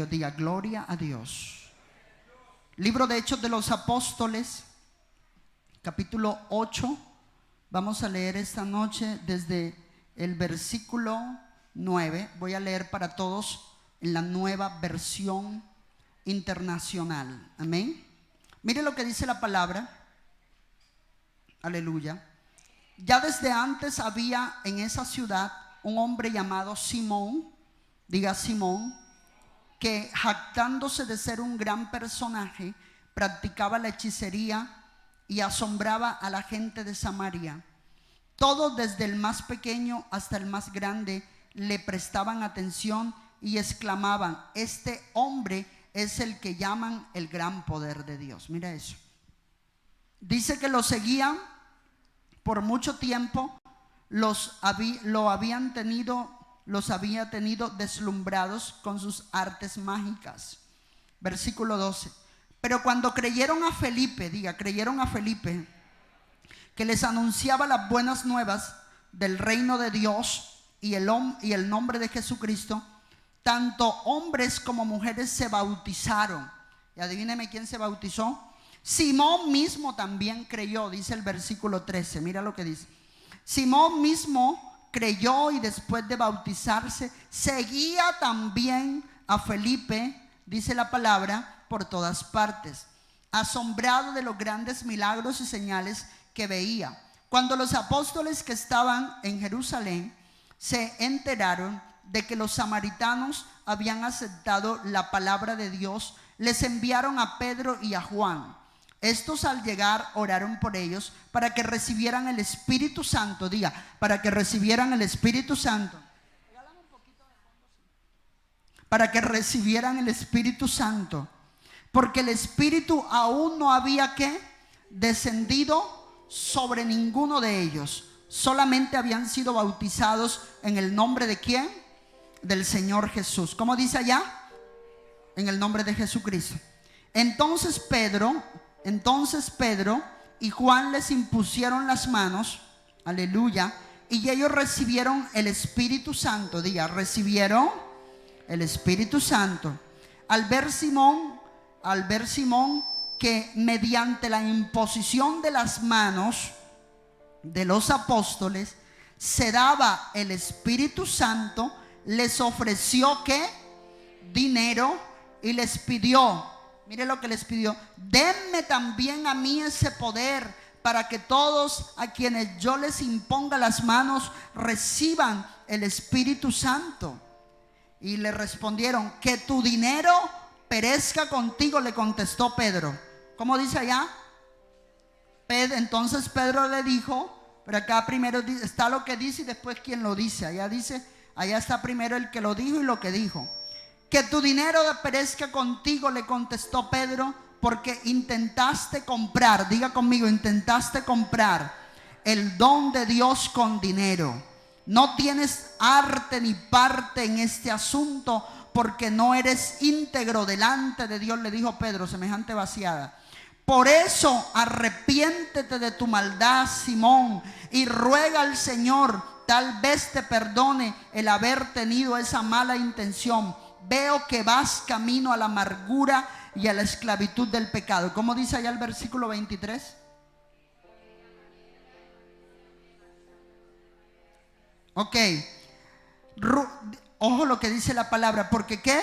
Diga gloria a Dios. Libro de Hechos de los Apóstoles, capítulo 8. Vamos a leer esta noche desde el versículo 9. Voy a leer para todos en la Nueva Versión Internacional. Amén. Mire lo que dice la palabra. Aleluya. Ya desde antes había en esa ciudad un hombre llamado Simón, diga Simón, que jactándose de ser un gran personaje, practicaba la hechicería y asombraba a la gente de Samaria. Todos, desde el más pequeño hasta el más grande, le prestaban atención y exclamaban: este hombre es el que llaman el gran poder de Dios. Mira eso. Dice que lo seguían por mucho tiempo, los había tenido deslumbrados con sus artes mágicas. Versículo 12. Pero cuando creyeron a Felipe, que les anunciaba las buenas nuevas del reino de Dios y el nombre de Jesucristo, tanto hombres como mujeres se bautizaron. Y adivíneme quién se bautizó. Simón mismo también creyó, dice el versículo 13. Mira lo que dice. Simón mismo creyó y después de bautizarse seguía también a Felipe, dice la palabra, por todas partes, asombrado de los grandes milagros y señales que veía. Cuando los apóstoles que estaban en Jerusalén se enteraron de que los samaritanos habían aceptado la palabra de Dios, les enviaron a Pedro y a Juan. Estos, al llegar, oraron por ellos para que recibieran el Espíritu Santo. Diga, para que recibieran el Espíritu Santo. Para que recibieran el Espíritu Santo, porque el Espíritu aún no había descendido sobre ninguno de ellos. Solamente habían sido bautizados en el nombre de ¿quién? Del Señor Jesús. ¿Cómo dice allá? En el nombre de Jesucristo. Entonces Pedro y Juan les impusieron las manos, aleluya, y ellos recibieron el Espíritu Santo. Diga, recibieron el Espíritu Santo. Al ver Simón que mediante la imposición de las manos de los apóstoles se daba el Espíritu Santo, les ofreció dinero y les pidió. Mire lo que les pidió: denme también a mí ese poder para que todos a quienes yo les imponga las manos reciban el Espíritu Santo. Y le respondieron: que tu dinero perezca contigo, le contestó Pedro. ¿Cómo dice allá? Entonces Pedro le dijo, pero acá primero está lo que dice y después quién lo dice. Allá está primero el que lo dijo y lo que dijo. Que tu dinero perezca contigo, le contestó Pedro, porque intentaste comprar, diga conmigo, intentaste comprar el don de Dios con dinero. No tienes arte ni parte en este asunto, porque no eres íntegro delante de Dios, le dijo Pedro, semejante vaciada. Por eso arrepiéntete de tu maldad, Simón, y ruega al Señor, tal vez te perdone el haber tenido esa mala intención. Veo que vas camino a la amargura y a la esclavitud del pecado. ¿Cómo dice allá el versículo 23? Ok. Ojo lo que dice la palabra. Porque ¿qué?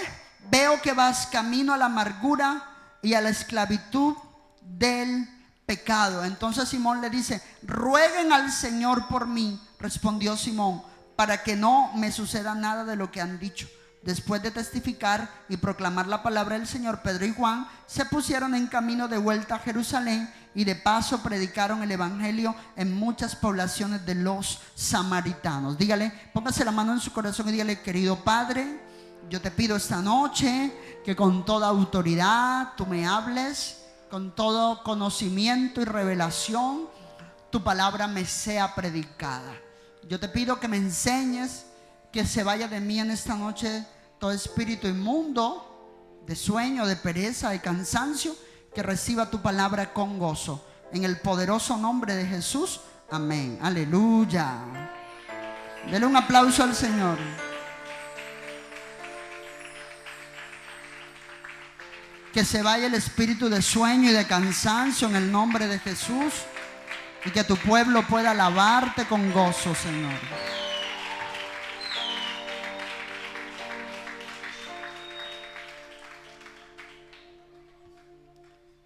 Veo que vas camino a la amargura y a la esclavitud del pecado. Entonces Simón le dice: rueguen al Señor por mí, respondió Simón, para que no me suceda nada de lo que han dicho. Después de testificar y proclamar la palabra del Señor, Pedro y Juan se pusieron en camino de vuelta a Jerusalén y de paso predicaron el evangelio en muchas poblaciones de los samaritanos. Dígale, póngase la mano en su corazón y dígale: querido Padre, yo te pido esta noche que con toda autoridad tú me hables, con todo conocimiento y revelación, tu palabra me sea predicada. Yo te pido que me enseñes, que se vaya de mí en esta noche todo espíritu inmundo, de sueño, de pereza, de cansancio, que reciba tu palabra con gozo. En el poderoso nombre de Jesús, amén. Aleluya. Dele un aplauso al Señor. Que se vaya el espíritu de sueño y de cansancio en el nombre de Jesús. Y que tu pueblo pueda alabarte con gozo, Señor.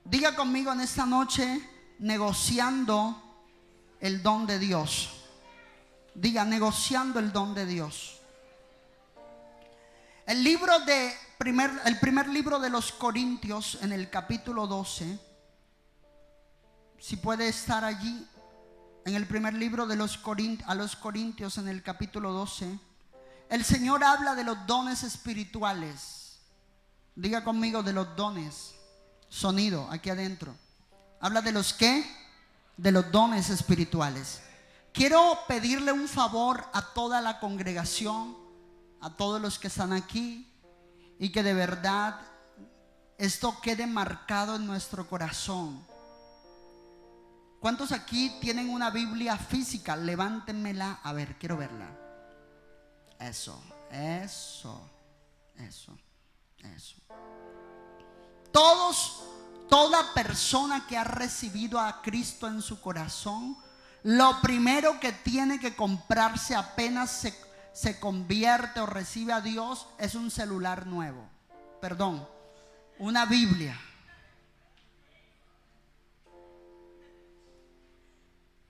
Diga conmigo en esta noche, negociando el don de Dios. Diga, negociando el don de Dios. El primer libro de los Corintios, en el capítulo 12, si puede estar allí, en el primer libro de los Corintios, en el capítulo 12, el Señor habla de los dones espirituales. Diga conmigo, de los dones. Sonido, aquí adentro. Habla de los ¿qué? De los dones espirituales. Quiero pedirle un favor a toda la congregación, a todos los que están aquí, y que de verdad esto quede marcado en nuestro corazón. ¿Cuántos aquí tienen una Biblia física? Levántenmela, a ver, quiero verla. Eso. Toda persona que ha recibido a Cristo en su corazón, lo primero que tiene que comprarse apenas se convierte o recibe a Dios es un celular nuevo. Perdón, una Biblia.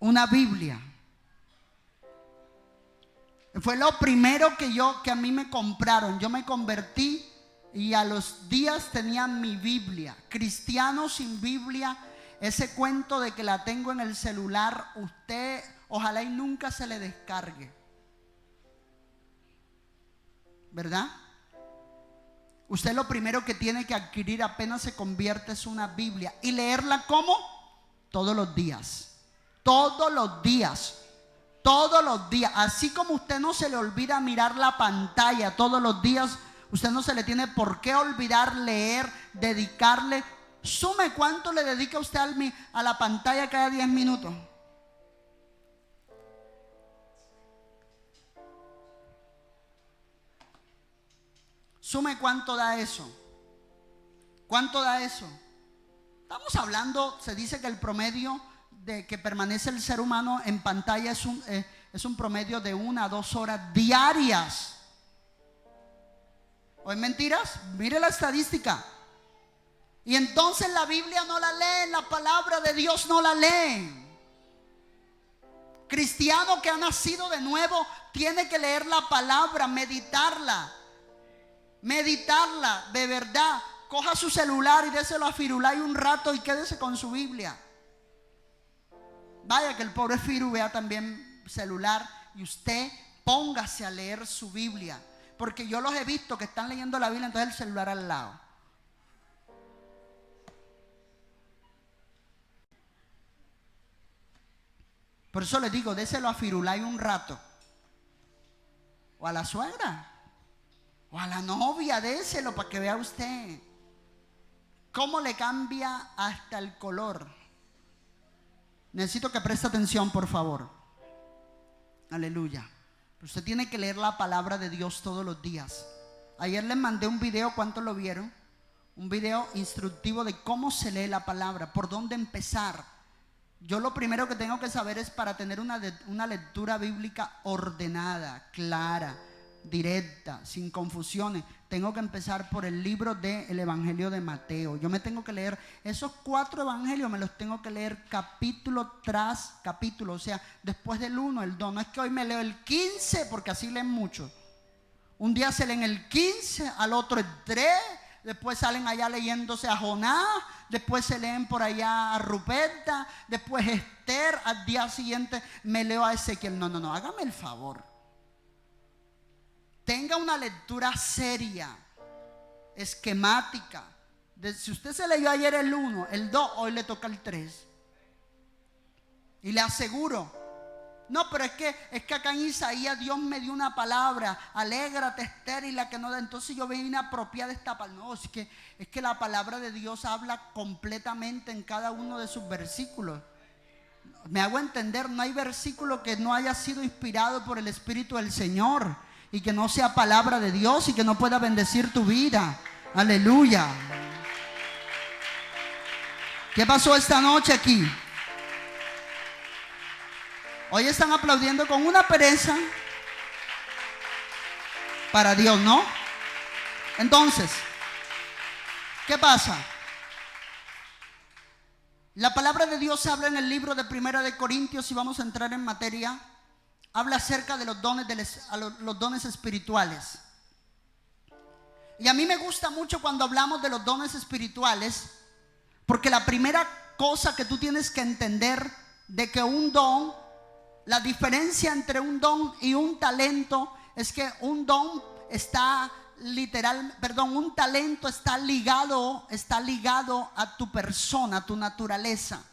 Una Biblia. Fue lo primero que a mí me compraron. Yo me convertí y a los días tenía mi Biblia. Cristiano sin Biblia, ese cuento de que la tengo en el celular, usted ojalá y nunca se le descargue, ¿verdad? Usted lo primero que tiene que adquirir apenas se convierte es una Biblia. ¿Y leerla cómo? Todos los días. Todos los días. Todos los días. Así como usted no se le olvida mirar la pantalla todos los días, usted no se le tiene por qué olvidar leer, dedicarle. Sume cuánto le dedica usted a la pantalla cada 10 minutos. Sume cuánto da eso. ¿Cuánto da eso? Estamos hablando, se dice que el promedio de que permanece el ser humano en pantalla es un promedio de 1 a 2 horas diarias. ¿O es mentiras? Mire la estadística. Y entonces la Biblia no la leen, la palabra de Dios no la leen. Cristiano que ha nacido de nuevo tiene que leer la palabra, meditarla de verdad. Coja su celular y déselo a Firulay un rato y quédese con su Biblia. Vaya que el pobre Firu vea también celular, y usted póngase a leer su Biblia, porque yo los he visto que están leyendo la Biblia, entonces el celular al lado. Por eso les digo, déselo a Firulay un rato, o a la suegra, o a la novia, déselo para que vea usted cómo le cambia hasta el color. Necesito que preste atención, por favor. Aleluya. Usted tiene que leer la palabra de Dios todos los días. Ayer les mandé un video, ¿cuántos lo vieron? Un video instructivo de cómo se lee la palabra, por dónde empezar. Yo lo primero que tengo que saber es, para tener una lectura bíblica ordenada, clara, directa, sin confusiones, tengo que empezar por el libro del Evangelio de Mateo. Yo me tengo que leer esos 4 evangelios, me los tengo que leer capítulo tras capítulo, o sea, después del 1, el 2. No es que hoy me leo el 15, porque así leen mucho. Un día se leen el 15, al otro el 3, después salen allá leyéndose a Jonás, después se leen por allá a Ruperta, después Esther, al día siguiente me leo a Ezequiel. No, hágame el favor. Tenga una lectura seria, esquemática. Si usted se leyó ayer el 1, el 2, hoy le toca el 3. Y le aseguro, no, pero es que acá en Isaías Dios me dio una palabra, alégrate Esther, y la que no da, entonces yo vine a apropiar de esta palabra. No, es que la palabra de Dios habla completamente en cada uno de sus versículos. Me hago entender, no hay versículo que no haya sido inspirado por el Espíritu del Señor y que no sea palabra de Dios y que no pueda bendecir tu vida. Aleluya. ¿Qué pasó esta noche aquí? Hoy están aplaudiendo con una pereza para Dios, ¿no? Entonces, ¿qué pasa? La palabra de Dios habla en el libro de Primera de Corintios, y vamos a entrar en materia. Habla acerca de los dones espirituales. Y a mí me gusta mucho cuando hablamos de los dones espirituales, porque la primera cosa que tú tienes que entender de que un don, la diferencia entre un don y un talento es que un don está un talento está ligado a tu persona, a tu naturaleza.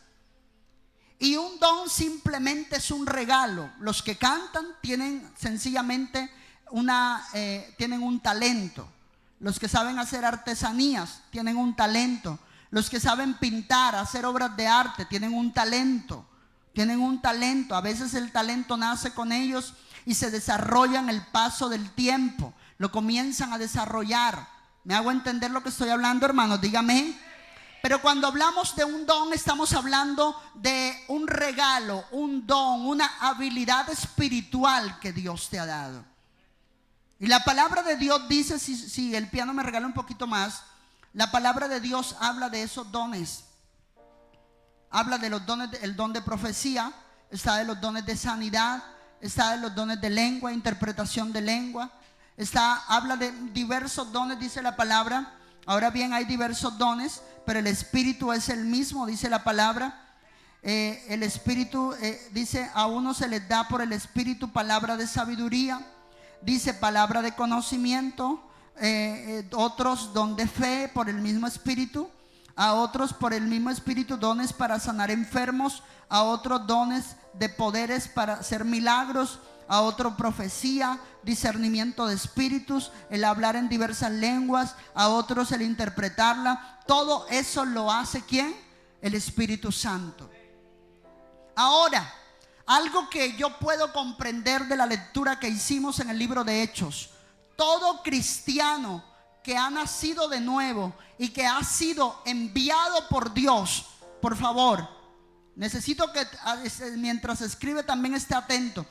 Y un don simplemente es un regalo. Los que cantan tienen sencillamente tienen un talento. Los que saben hacer artesanías tienen un talento. Los que saben pintar, hacer obras de arte, tienen un talento. Tienen un talento. A veces el talento nace con ellos y se desarrolla en el paso del tiempo. Lo comienzan a desarrollar. ¿Me hago entender lo que estoy hablando, hermanos? Dígame. Pero cuando hablamos de un don, estamos hablando de un regalo, un don, una habilidad espiritual que Dios te ha dado. Y la palabra de Dios dice, si el piano me regala un poquito más, la palabra de Dios habla de esos dones. Habla de los dones, el don de profecía, está de los dones de sanidad, está de los dones de lengua, interpretación de lengua, habla de diversos dones, dice la palabra. Ahora bien, hay diversos dones, pero el Espíritu es el mismo, dice la palabra. El Espíritu dice, a uno se les da por el Espíritu palabra de sabiduría, dice palabra de conocimiento, otros don de fe por el mismo Espíritu, a otros por el mismo Espíritu dones para sanar enfermos, a otros dones de poderes para hacer milagros, a otro profecía, discernimiento de espíritus, el hablar en diversas lenguas, a otros el interpretarla. Todo eso lo hace ¿quién? El Espíritu Santo. Ahora, algo que yo puedo comprender de la lectura que hicimos en el libro de Hechos: todo cristiano que ha nacido de nuevo y que ha sido enviado por Dios, por favor, necesito que mientras escribe también esté atento.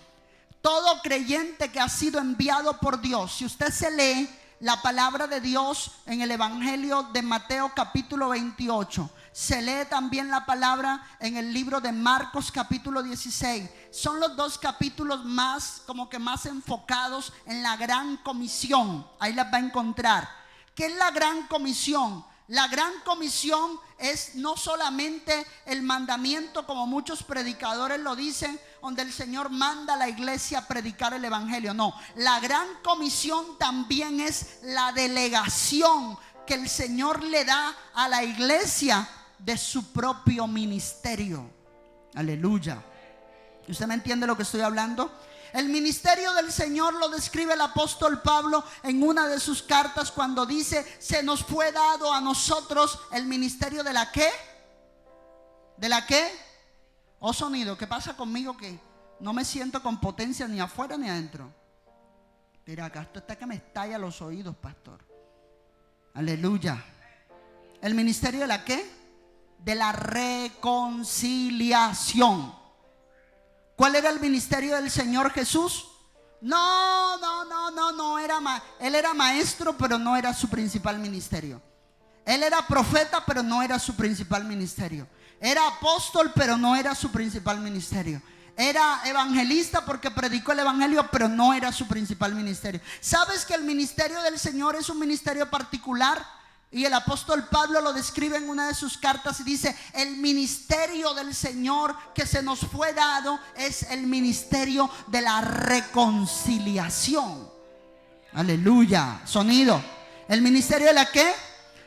Todo creyente que ha sido enviado por Dios, si usted se lee la palabra de Dios en el Evangelio de Mateo capítulo 28, se lee también la palabra en el libro de Marcos capítulo 16. Son los dos capítulos más enfocados en la gran comisión. Ahí las va a encontrar. ¿Qué es la gran comisión? La gran comisión es no solamente el mandamiento, como muchos predicadores lo dicen, donde el Señor manda a la iglesia a predicar el evangelio. No, la gran comisión también es la delegación que el Señor le da a la iglesia de su propio ministerio. Aleluya. ¿Usted me entiende lo que estoy hablando? El ministerio del Señor lo describe el apóstol Pablo en una de sus cartas cuando dice: se nos fue dado a nosotros el ministerio de la ¿qué? ¿De la qué? Oh, sonido, ¿qué pasa conmigo? Que no me siento con potencia ni afuera ni adentro. Mira, acá esto está que me estalla los oídos, pastor. Aleluya. ¿El ministerio de la qué? De la reconciliación. ¿Cuál era el ministerio del Señor Jesús? No, él era maestro, pero no era su principal ministerio. Él era profeta, pero no era su principal ministerio. Era apóstol, pero no era su principal ministerio. Era evangelista porque predicó el evangelio, pero no era su principal ministerio. ¿Sabes que el ministerio del Señor es un ministerio particular? Y el apóstol Pablo lo describe en una de sus cartas y dice: el ministerio del Señor que se nos fue dado es el ministerio de la reconciliación. Aleluya. Sonido. ¿El ministerio de la qué?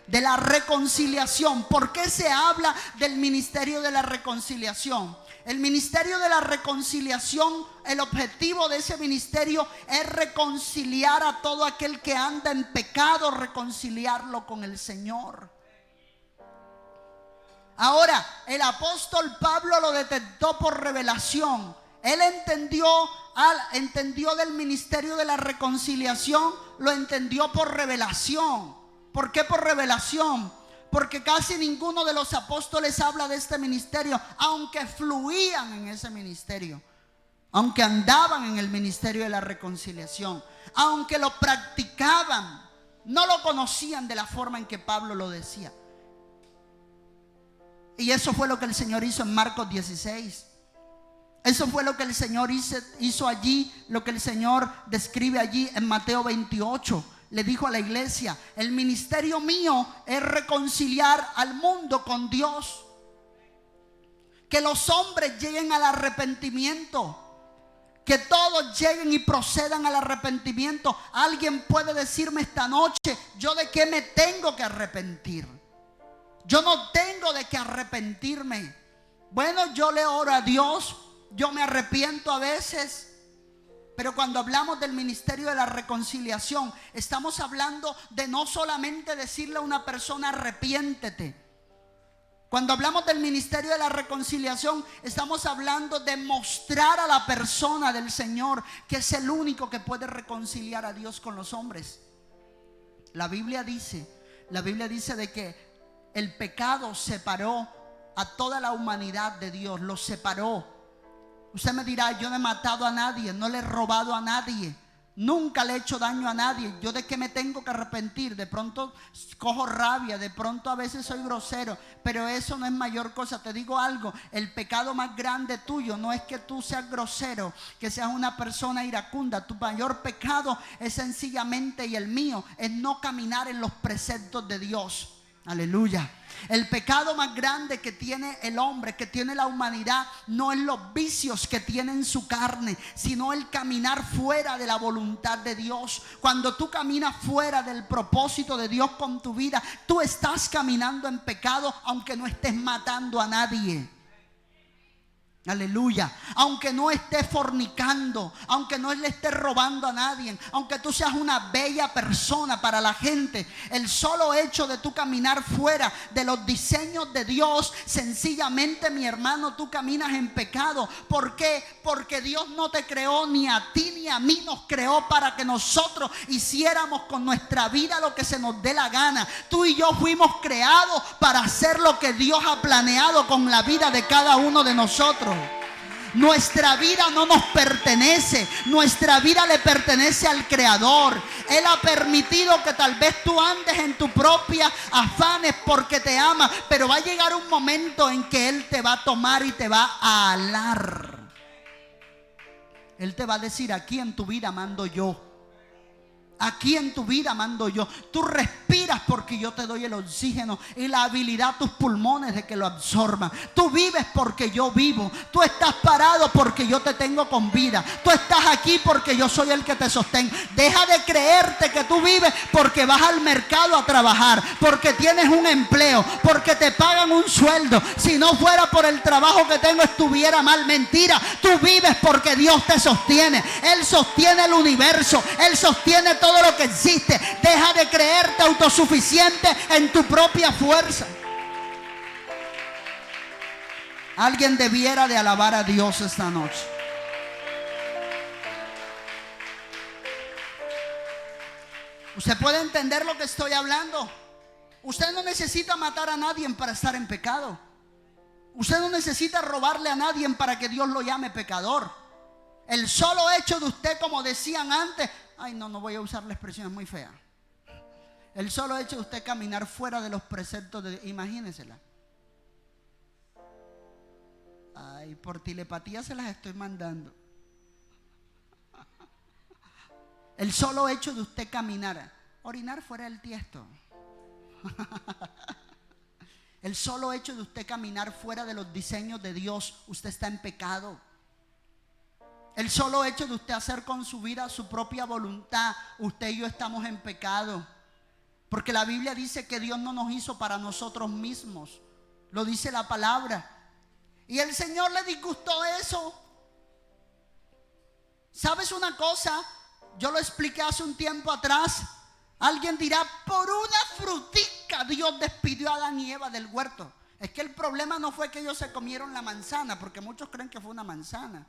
De la reconciliación. ¿Por qué se habla del ministerio de la reconciliación? El ministerio de la reconciliación, el objetivo de ese ministerio es reconciliar a todo aquel que anda en pecado, reconciliarlo con el Señor. Ahora, el apóstol Pablo lo detectó por revelación. Él entendió del ministerio de la reconciliación, lo entendió por revelación. ¿Por qué por revelación? Porque casi ninguno de los apóstoles habla de este ministerio, aunque fluían en ese ministerio, aunque andaban en el ministerio de la reconciliación, aunque lo practicaban, no lo conocían de la forma en que Pablo lo decía. Y eso fue lo que el Señor hizo en Marcos 16. Eso fue lo que el Señor hizo allí, lo que el Señor describe allí en Mateo 28. Le dijo a la iglesia: el ministerio mío es reconciliar al mundo con Dios. Que los hombres lleguen al arrepentimiento. Que todos lleguen y procedan al arrepentimiento. Alguien puede decirme esta noche: ¿yo de qué me tengo que arrepentir? Yo no tengo de qué arrepentirme. Bueno, yo le oro a Dios. Yo me arrepiento a veces. Pero cuando hablamos del ministerio de la reconciliación, estamos hablando de no solamente decirle a una persona: arrepiéntete. Cuando hablamos del ministerio de la reconciliación, estamos hablando de mostrar a la persona del Señor que es el único que puede reconciliar a Dios con los hombres. La Biblia dice de que el pecado separó a toda la humanidad de Dios, los separó. Usted me dirá: yo no he matado a nadie, no le he robado a nadie, nunca le he hecho daño a nadie. ¿Yo de qué me tengo que arrepentir? De pronto cojo rabia, de pronto a veces soy grosero, pero eso no es mayor cosa. Te digo algo: el pecado más grande tuyo no es que tú seas grosero, que seas una persona iracunda. Tu mayor pecado es sencillamente, y el mío, es no caminar en los preceptos de Dios. Aleluya. El pecado más grande que tiene el hombre, que tiene la humanidad, no es los vicios que tiene en su carne, sino el caminar fuera de la voluntad de Dios. Cuando tú caminas fuera del propósito de Dios con tu vida, tú estás caminando en pecado, aunque no estés matando a nadie. Aleluya. Aunque no estés fornicando, aunque no le estés robando a nadie, aunque tú seas una bella persona para la gente, el solo hecho de tú caminar fuera de los diseños de Dios, sencillamente, mi hermano, tú caminas en pecado. ¿Por qué? Porque Dios no te creó, ni a ti ni a mí nos creó para que nosotros hiciéramos con nuestra vida lo que se nos dé la gana. Tú y yo fuimos creados para hacer lo que Dios ha planeado con la vida de cada uno de nosotros. Nuestra vida no nos pertenece, nuestra vida le pertenece al Creador. Él ha permitido que tal vez tú andes en tu propia afanes porque te ama, pero va a llegar un momento en que Él te va a tomar y te va a alar. Él te va a decir: aquí en tu vida mando yo. Aquí en tu vida mando yo. Tú respiras porque yo te doy el oxígeno y la habilidad a tus pulmones de que lo absorban. Tú vives porque yo vivo. Tú estás parado porque yo te tengo con vida. Tú estás aquí porque yo soy el que te sostengo. Deja de creerte que tú vives porque vas al mercado a trabajar, porque tienes un empleo, porque te pagan un sueldo. Si no fuera por el trabajo que tengo, estuviera mal. Mentira. Tú vives porque Dios te sostiene. Él sostiene el universo. Él sostiene todo lo que existe. Deja de creerte autosuficiente en tu propia fuerza. Alguien debiera de alabar a Dios esta noche. Usted puede entender lo que estoy hablando. Usted no necesita matar a nadie para estar en pecado. Usted no necesita robarle a nadie para que Dios lo llame pecador. El solo hecho de usted, como decían antes, no voy a usar la expresión, es muy fea. El solo hecho de usted caminar fuera de los preceptos de Dios, imagínensela. Por telepatía se las estoy mandando. El solo hecho de usted caminar, orinar fuera del tiesto. El solo hecho de usted caminar fuera de los diseños de Dios, usted está en pecado. El solo hecho de usted hacer con su vida su propia voluntad, usted y yo estamos en pecado. Porque la Biblia dice que Dios no nos hizo para nosotros mismos. Lo dice la palabra. Y el Señor le disgustó eso. ¿Sabes una cosa? Yo lo expliqué hace un tiempo atrás. Alguien dirá: por una frutica Dios despidió a Adán y Eva del huerto. Es que el problema no fue que ellos se comieron la manzana, porque muchos creen que fue una manzana.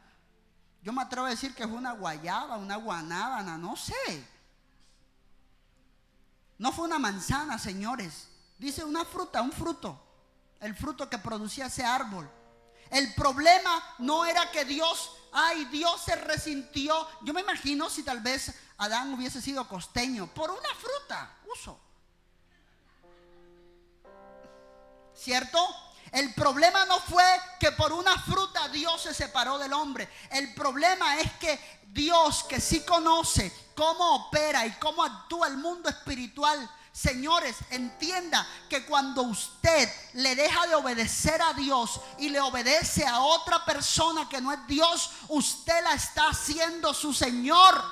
Yo me atrevo a decir que fue una guayaba, una guanábana, no sé. No fue una manzana, señores. Dice una fruta, un fruto. El fruto que producía ese árbol. El problema no era que Dios se resintió. Yo me imagino si tal vez Adán hubiese sido costeño. Por una fruta, ¿cierto? El problema no fue que por una fruta Dios se separó del hombre. El problema es que Dios, que sí conoce cómo opera y cómo actúa el mundo espiritual, señores, entienda que cuando usted le deja de obedecer a Dios y le obedece a otra persona que no es Dios, usted la está haciendo su Señor.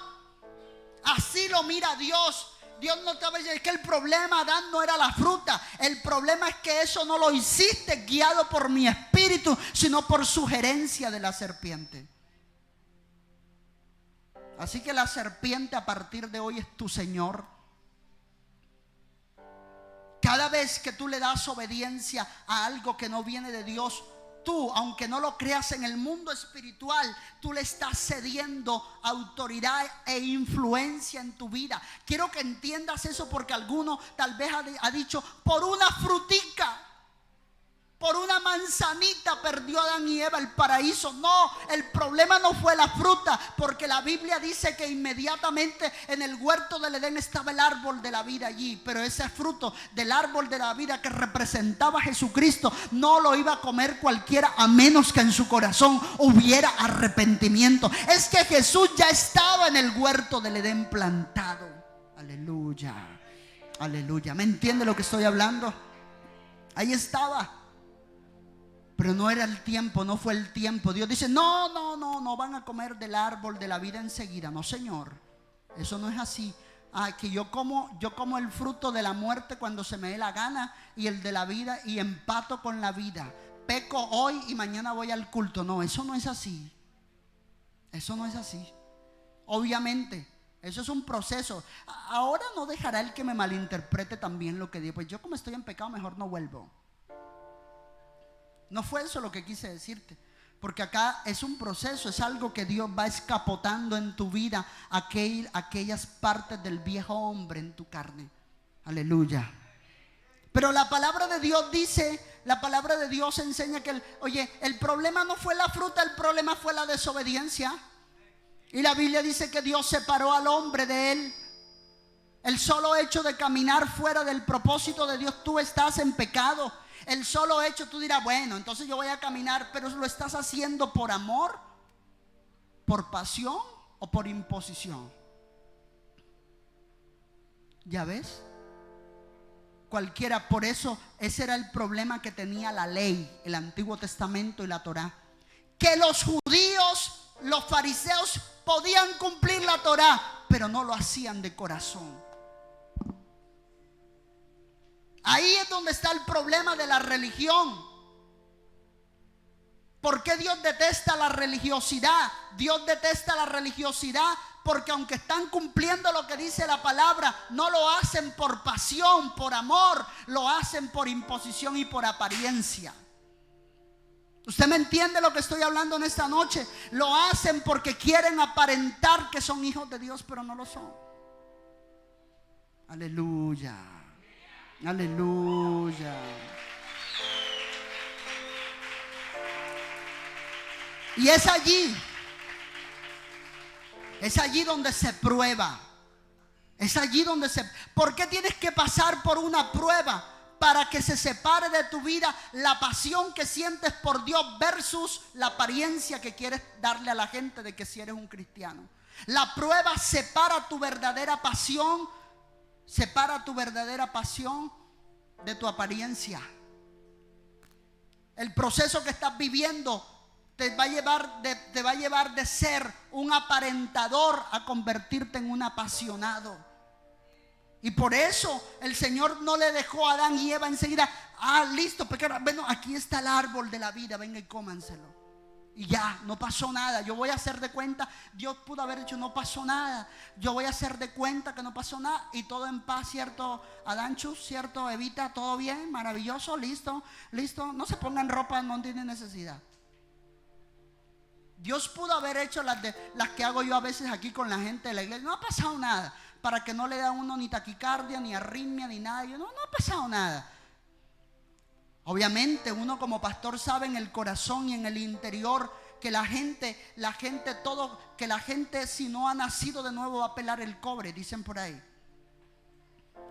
Así lo mira Dios. Dios no te va a decir, es que el problema, Adán, no era la fruta. El problema es que eso no lo hiciste guiado por mi espíritu, sino por sugerencia de la serpiente. Así que la serpiente a partir de hoy es tu Señor. Cada vez que tú le das obediencia a algo que no viene de Dios, tú, aunque no lo creas, en el mundo espiritual, tú le estás cediendo autoridad e influencia en tu vida. Quiero que entiendas eso, porque alguno tal vez ha dicho, por una frutica, por una manzanita perdió Adán y Eva el paraíso. No, el problema no fue la fruta, porque la Biblia dice que inmediatamente en el huerto del Edén estaba el árbol de la vida allí. Pero ese fruto del árbol de la vida que representaba a Jesucristo no lo iba a comer cualquiera, a menos que en su corazón hubiera arrepentimiento. Es que Jesús ya estaba en el huerto del Edén plantado. Aleluya, aleluya. ¿Me entiende lo que estoy hablando? Ahí estaba. Pero no era el tiempo, no fue el tiempo. Dios dice, no van a comer del árbol de la vida enseguida. No, Señor, eso no es así. Que yo como el fruto de la muerte cuando se me dé la gana, y el de la vida, y empato con la vida. Peco hoy y mañana voy al culto. No, eso no es así. Eso no es así. Obviamente, eso es un proceso. Ahora no dejará el que me malinterprete también lo que digo. Pues yo, como estoy en pecado, mejor no vuelvo. No fue eso lo que quise decirte, porque acá es un proceso, es algo que Dios va escapotando en tu vida, aquellas partes del viejo hombre en tu carne. Aleluya. Pero la palabra de Dios dice, la palabra de Dios enseña que el problema no fue la fruta, el problema fue la desobediencia. Y la Biblia dice que Dios separó al hombre de él. El solo hecho de caminar fuera del propósito de Dios, tú estás en pecado. El solo hecho, tú dirás, bueno, entonces yo voy a caminar, pero lo estás haciendo por amor, por pasión o por imposición. ¿Ya ves? Cualquiera. Por eso ese era el problema que tenía la ley, el Antiguo Testamento y la Torá, que los judíos, los fariseos podían cumplir la Torá, pero no lo hacían de corazón. Ahí es donde está el problema de la religión. ¿Por qué Dios detesta la religiosidad? Dios detesta la religiosidad porque aunque están cumpliendo lo que dice la palabra, no lo hacen por pasión, por amor, lo hacen por imposición y por apariencia. ¿Usted me entiende lo que estoy hablando en esta noche? Lo hacen porque quieren aparentar que son hijos de Dios, pero no lo son. Aleluya. Aleluya. Y es allí donde se prueba. Es allí donde ¿Por qué tienes que pasar por una prueba? Para que se separe de tu vida la pasión que sientes por Dios versus la apariencia que quieres darle a la gente de que si eres un cristiano. La prueba separa tu verdadera pasión. Separa tu verdadera pasión de tu apariencia. El proceso que estás viviendo te va a llevar de ser un aparentador a convertirte en un apasionado. Y por eso el Señor no le dejó a Adán y Eva enseguida. Listo, pecado. Bueno, aquí está el árbol de la vida, venga y cómanselo. Y ya, no pasó nada. Yo voy a hacer de cuenta, Dios pudo haber dicho, no pasó nada. Yo voy a hacer de cuenta que no pasó nada. Y todo en paz, ¿cierto, Adánchus? ¿Cierto, Evita? ¿Todo bien? Maravilloso, listo. No se pongan ropa, no tienen necesidad. Dios pudo haber hecho las que hago yo a veces aquí con la gente de la iglesia. No ha pasado nada. Para que no le da a uno ni taquicardia, ni arritmia, ni nada. No ha pasado nada. Obviamente uno como pastor sabe en el corazón y en el interior que la gente si no ha nacido de nuevo va a pelar el cobre, dicen por ahí.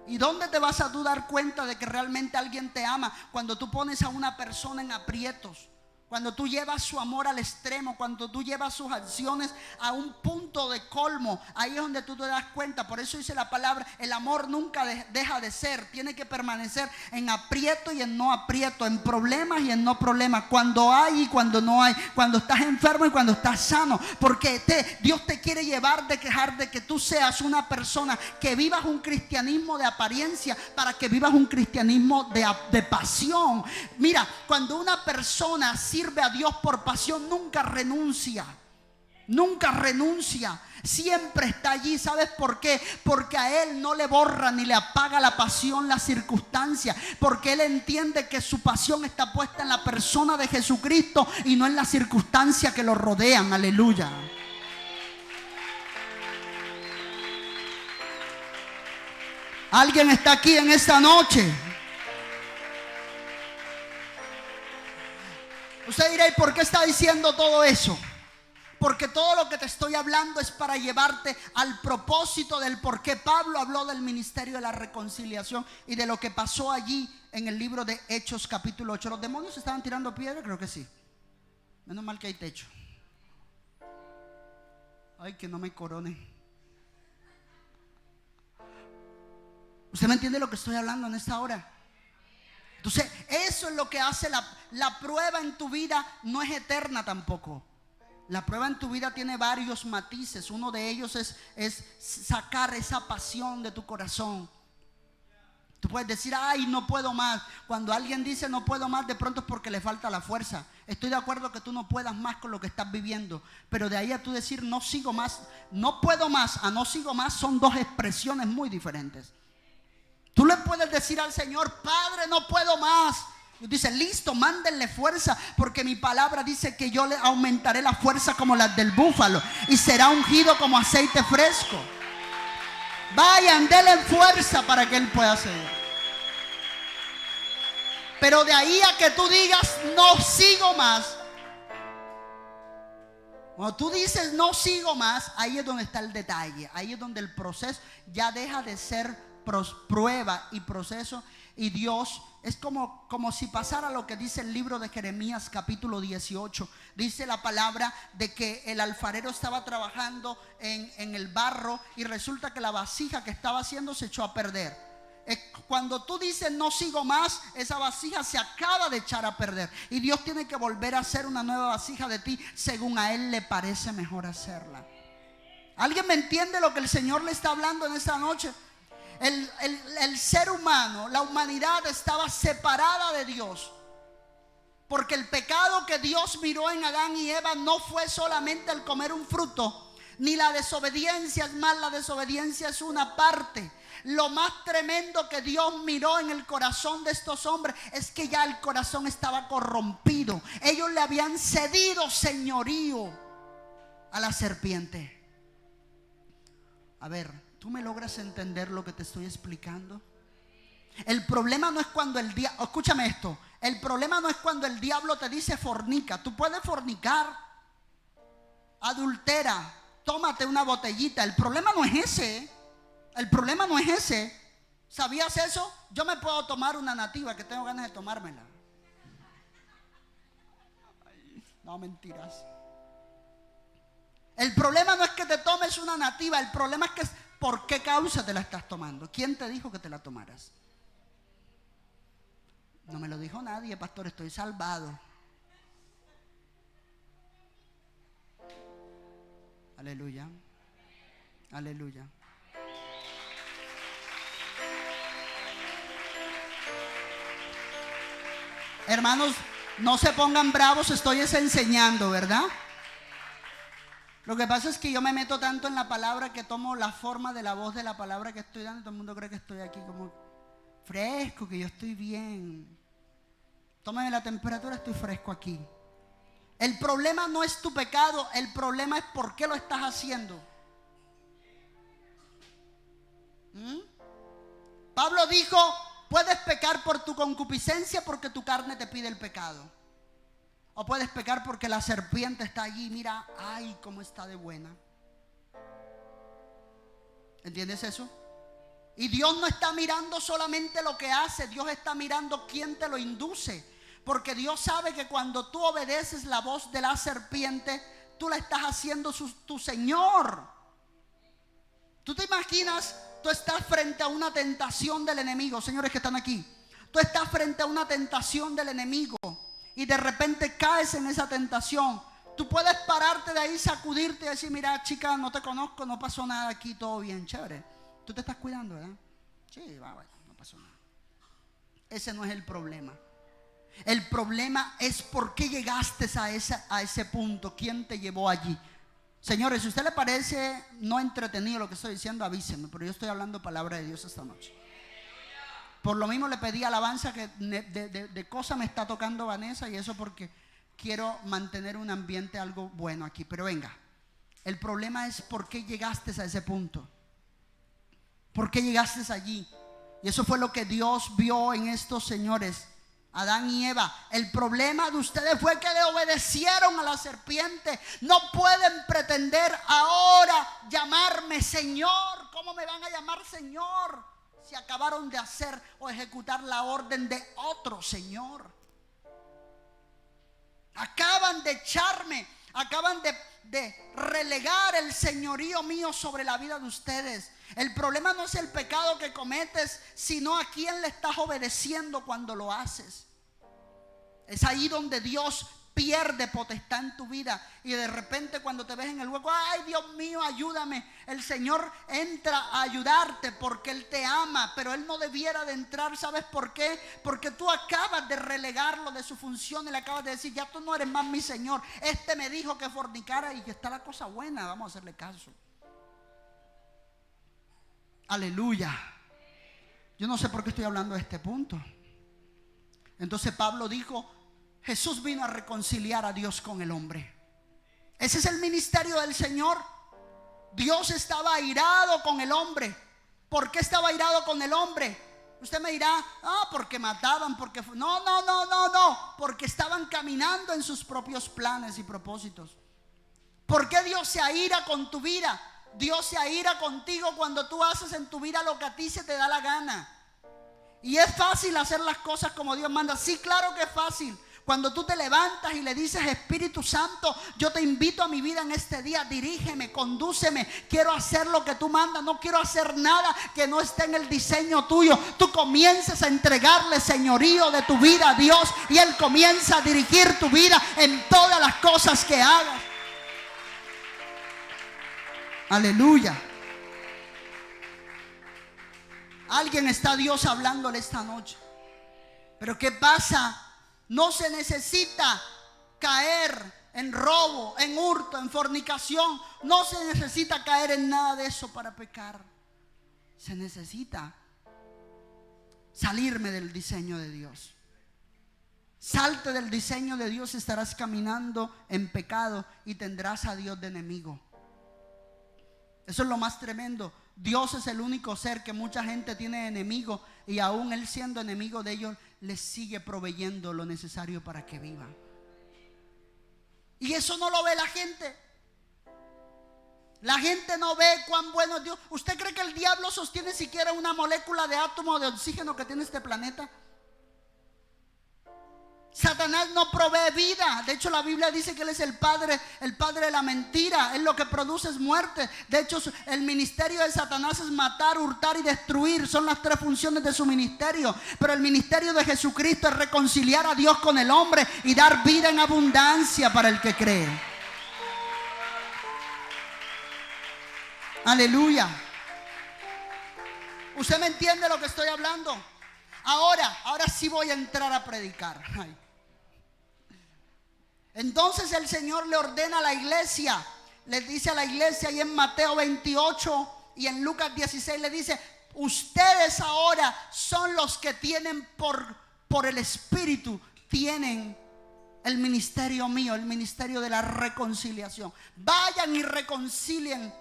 ¿Y dónde te vas a tú dar cuenta de que realmente alguien te ama? Cuando tú pones a una persona en aprietos, cuando tú llevas su amor al extremo, cuando tú llevas sus acciones a un punto de colmo. Ahí es donde tú te das cuenta. Por eso dice la palabra: el amor nunca deja de ser. Tiene que permanecer en aprieto y en no aprieto, en problemas y en no problemas, cuando hay y cuando no hay, cuando estás enfermo y cuando estás sano. Porque Dios te quiere llevar de que tú seas una persona que vivas un cristianismo de apariencia para que vivas un cristianismo de pasión. Mira, cuando una persona sirve a Dios por pasión, nunca renuncia. Nunca renuncia, siempre está allí. ¿Sabes por qué? Porque a él no le borra ni le apaga la pasión la circunstancia, porque él entiende que su pasión está puesta en la persona de Jesucristo y no en las circunstancias que lo rodean. Aleluya. ¿Alguien está aquí en esta noche? Usted dirá: ¿y por qué está diciendo todo eso? Porque todo lo que te estoy hablando es para llevarte al propósito del por qué Pablo habló del ministerio de la reconciliación y de lo que pasó allí en el libro de Hechos capítulo 8. ¿Los demonios estaban tirando piedra? Creo que sí. Menos mal que hay techo. Ay, que no me corone. ¿Usted me entiende lo que estoy hablando en esta hora? Entonces, eso es lo que hace la prueba en tu vida. No es eterna tampoco. La prueba en tu vida tiene varios matices. Uno de ellos es sacar esa pasión de tu corazón. Tú puedes decir: ay, no puedo más. Cuando alguien dice no puedo más, de pronto es porque le falta la fuerza. Estoy de acuerdo que tú no puedas más con lo que estás viviendo, pero de ahí a tú decir no sigo más, no puedo más, a no sigo más, son dos expresiones muy diferentes. Tú le puedes decir al Señor: Padre, no puedo más. Y dice: listo, mándenle fuerza, porque mi palabra dice que yo le aumentaré la fuerza como las del búfalo y será ungido como aceite fresco. Vayan, denle fuerza para que él pueda seguir. Pero de ahí a que tú digas no sigo más, cuando tú dices no sigo más, ahí es donde está el detalle. Ahí es donde el proceso ya deja de ser prueba y proceso, y Dios es como si pasara lo que dice el libro de Jeremías capítulo 18. Dice la palabra de que el alfarero estaba trabajando en el barro y resulta que la vasija que estaba haciendo se echó a perder. Cuando tú dices no sigo más, esa vasija se acaba de echar a perder y Dios tiene que volver a hacer una nueva vasija de ti según a Él le parece mejor hacerla. ¿Alguien me entiende lo que el Señor le está hablando en esta noche? El ser humano, la humanidad estaba separada de Dios, porque el pecado que Dios miró en Adán y Eva no fue solamente el comer un fruto, ni la desobediencia. Es más, la desobediencia es una parte. Lo más tremendo que Dios miró en el corazón de estos hombres es que ya el corazón estaba corrompido. Ellos le habían cedido señorío a la serpiente. A ver, ¿tú me logras entender lo que te estoy explicando? El problema no es cuando el diablo, escúchame esto, el problema no es cuando el diablo te dice fornica. Tú puedes fornicar, adultera, tómate una botellita. El problema no es ese. El problema no es ese. ¿Sabías eso? Yo me puedo tomar una nativa que tengo ganas de tomármela. No, mentiras. El problema no es que te tomes una nativa. El problema es que ¿por qué causa te la estás tomando? ¿Quién te dijo que te la tomaras? No me lo dijo nadie, pastor, estoy salvado. Aleluya. Aleluya. Hermanos, no se pongan bravos, estoy enseñando, ¿verdad? Lo que pasa es que yo me meto tanto en la palabra que tomo la forma de la voz de la palabra que estoy dando. Todo el mundo cree que estoy aquí como fresco, que yo estoy bien. Tómame la temperatura, estoy fresco aquí. El problema no es tu pecado, el problema es por qué lo estás haciendo. Pablo dijo: puedes pecar por tu concupiscencia porque tu carne te pide el pecado. O puedes pecar porque la serpiente está allí. Mira, ay, cómo está de buena. ¿Entiendes eso? Y Dios no está mirando solamente lo que hace. Dios está mirando quién te lo induce. Porque Dios sabe que cuando tú obedeces la voz de la serpiente, tú la estás haciendo tu Señor. ¿Tú te imaginas? Tú estás frente a una tentación del enemigo. Señores que están aquí, tú estás frente a una tentación del enemigo y de repente caes en esa tentación. Tú puedes pararte de ahí, sacudirte y decir: mira, chica, no te conozco, no pasó nada aquí, todo bien, chévere. Tú te estás cuidando, ¿verdad? Sí, va, no pasó nada. Ese no es el problema. El problema es por qué llegaste a ese punto. ¿Quién te llevó allí? Señores, si a usted le parece no entretenido lo que estoy diciendo, avíseme, pero yo estoy hablando palabra de Dios esta noche. Por lo mismo le pedí alabanza, que de cosas me está tocando Vanessa, y eso porque quiero mantener un ambiente algo bueno aquí. Pero venga, el problema es por qué llegaste a ese punto. ¿Por qué llegaste allí? Y eso fue lo que Dios vio en estos señores, Adán y Eva. El problema de ustedes fue que le obedecieron a la serpiente. No pueden pretender ahora llamarme Señor. ¿Cómo me van a llamar Señor si acabaron de hacer o ejecutar la orden de otro Señor? Acaban de echarme, acaban de relegar el señorío mío sobre la vida de ustedes. El problema no es el pecado que cometes, sino a quién le estás obedeciendo cuando lo haces. Es ahí donde Dios pierde potestad en tu vida. Y de repente cuando te ves en el hueco: ay, Dios mío, ayúdame. El Señor entra a ayudarte porque Él te ama, pero Él no debiera de entrar. ¿Sabes por qué? Porque tú acabas de relegarlo de su función y le acabas de decir: ya tú no eres más mi Señor. Este me dijo que fornicara y que está la cosa buena, vamos a hacerle caso. Aleluya. Yo no sé por qué estoy hablando de este punto. Entonces Pablo dijo: Jesús vino a reconciliar a Dios con el hombre. Ese es el ministerio del Señor. Dios estaba airado con el hombre. ¿Por qué estaba airado con el hombre? Usted me dirá: porque mataban, porque... No, porque estaban caminando en sus propios planes y propósitos. ¿Por qué Dios se aira con tu vida? Dios se aira contigo cuando tú haces en tu vida lo que a ti se te da la gana. Y es fácil hacer las cosas como Dios manda. Sí, claro que es fácil. Cuando tú te levantas y le dices: Espíritu Santo, yo te invito a mi vida en este día, dirígeme, condúceme, quiero hacer lo que tú mandas, no quiero hacer nada que no esté en el diseño tuyo. Tú comienzas a entregarle señorío de tu vida a Dios y Él comienza a dirigir tu vida en todas las cosas que hagas. Aleluya. Alguien está Dios hablándole esta noche. Pero ¿qué pasa? No se necesita caer en robo, en hurto, en fornicación. No se necesita caer en nada de eso para pecar. Se necesita salirme del diseño de Dios. Salte del diseño de Dios, estarás caminando en pecado y tendrás a Dios de enemigo. Eso es lo más tremendo. Dios es el único ser que mucha gente tiene enemigo, y aún Él siendo enemigo de ellos, les sigue proveyendo lo necesario para que vivan. Y eso no lo ve la gente. La gente no ve cuán bueno es Dios. ¿Usted cree que el diablo sostiene siquiera una molécula de átomo de oxígeno que tiene este planeta? Satanás no provee vida. De hecho, la Biblia dice que Él es el padre de la mentira. Él lo que produce es muerte. De hecho, el ministerio de Satanás es matar, hurtar y destruir. Son las tres funciones de su ministerio. Pero el ministerio de Jesucristo es reconciliar a Dios con el hombre y dar vida en abundancia para el que cree. Aleluya. ¿Usted me entiende lo que estoy hablando? Ahora sí voy a entrar a predicar. Ay. Entonces el Señor le ordena a la iglesia, le dice a la iglesia, y en Mateo 28 y en Lucas 16 le dice: ustedes ahora son los que tienen por el Espíritu, tienen el ministerio mío, el ministerio de la reconciliación. Vayan y reconcilien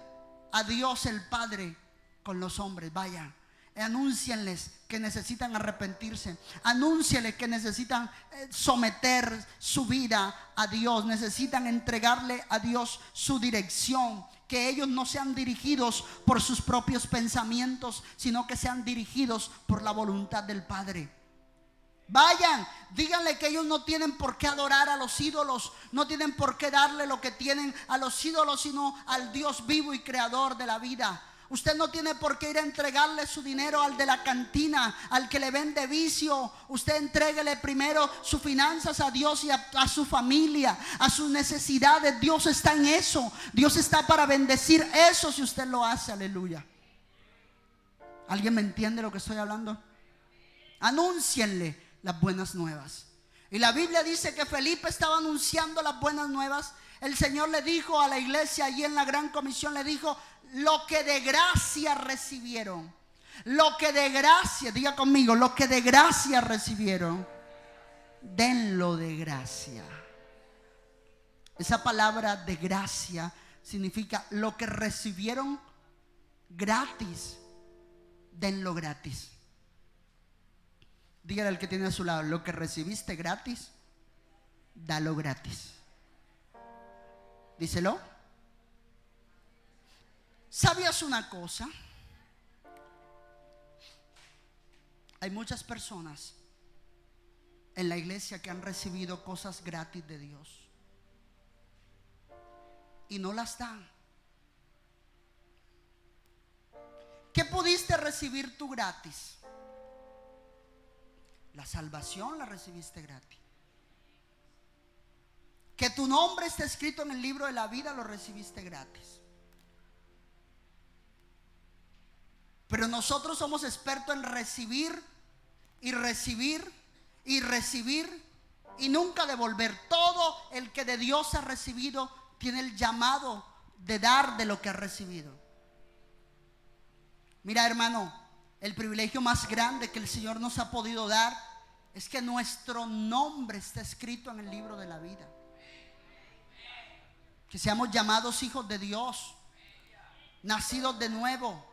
a Dios el Padre con los hombres. Vayan. Anúncienles que necesitan arrepentirse. Anúncienles que necesitan someter su vida a Dios. Necesitan entregarle a Dios su dirección. Que ellos no sean dirigidos por sus propios pensamientos, sino que sean dirigidos por la voluntad del Padre. Vayan, díganle que ellos no tienen por qué adorar a los ídolos, no tienen por qué darle lo que tienen a los ídolos, sino al Dios vivo y creador de la vida. Usted no tiene por qué ir a entregarle su dinero al de la cantina, al que le vende vicio. Usted entréguele primero sus finanzas a Dios y a su familia, a sus necesidades. Dios está en eso. Dios está para bendecir eso si usted lo hace. Aleluya. ¿Alguien me entiende lo que estoy hablando? Anúncienle las buenas nuevas. Y la Biblia dice que Felipe estaba anunciando las buenas nuevas. El Señor le dijo a la iglesia allí en la gran comisión, le dijo: lo que de gracia recibieron, lo que de gracia, diga conmigo, lo que de gracia recibieron, denlo de gracia. Esa palabra de gracia significa lo que recibieron gratis, denlo gratis. Dígale al que tiene a su lado: lo que recibiste gratis, dalo gratis. Díselo. ¿Sabías una cosa? Hay muchas personas en la iglesia que han recibido cosas gratis de Dios y no las dan. ¿Qué pudiste recibir tú gratis? La salvación la recibiste gratis. Que tu nombre esté escrito en el libro de la vida, lo recibiste gratis. Pero nosotros somos expertos en recibir y recibir y recibir y nunca devolver. Todo el que de Dios ha recibido tiene el llamado de dar de lo que ha recibido. Mira, hermano, el privilegio más grande que el Señor nos ha podido dar es que nuestro nombre está escrito en el libro de la vida. Que seamos llamados hijos de Dios, nacidos de nuevo.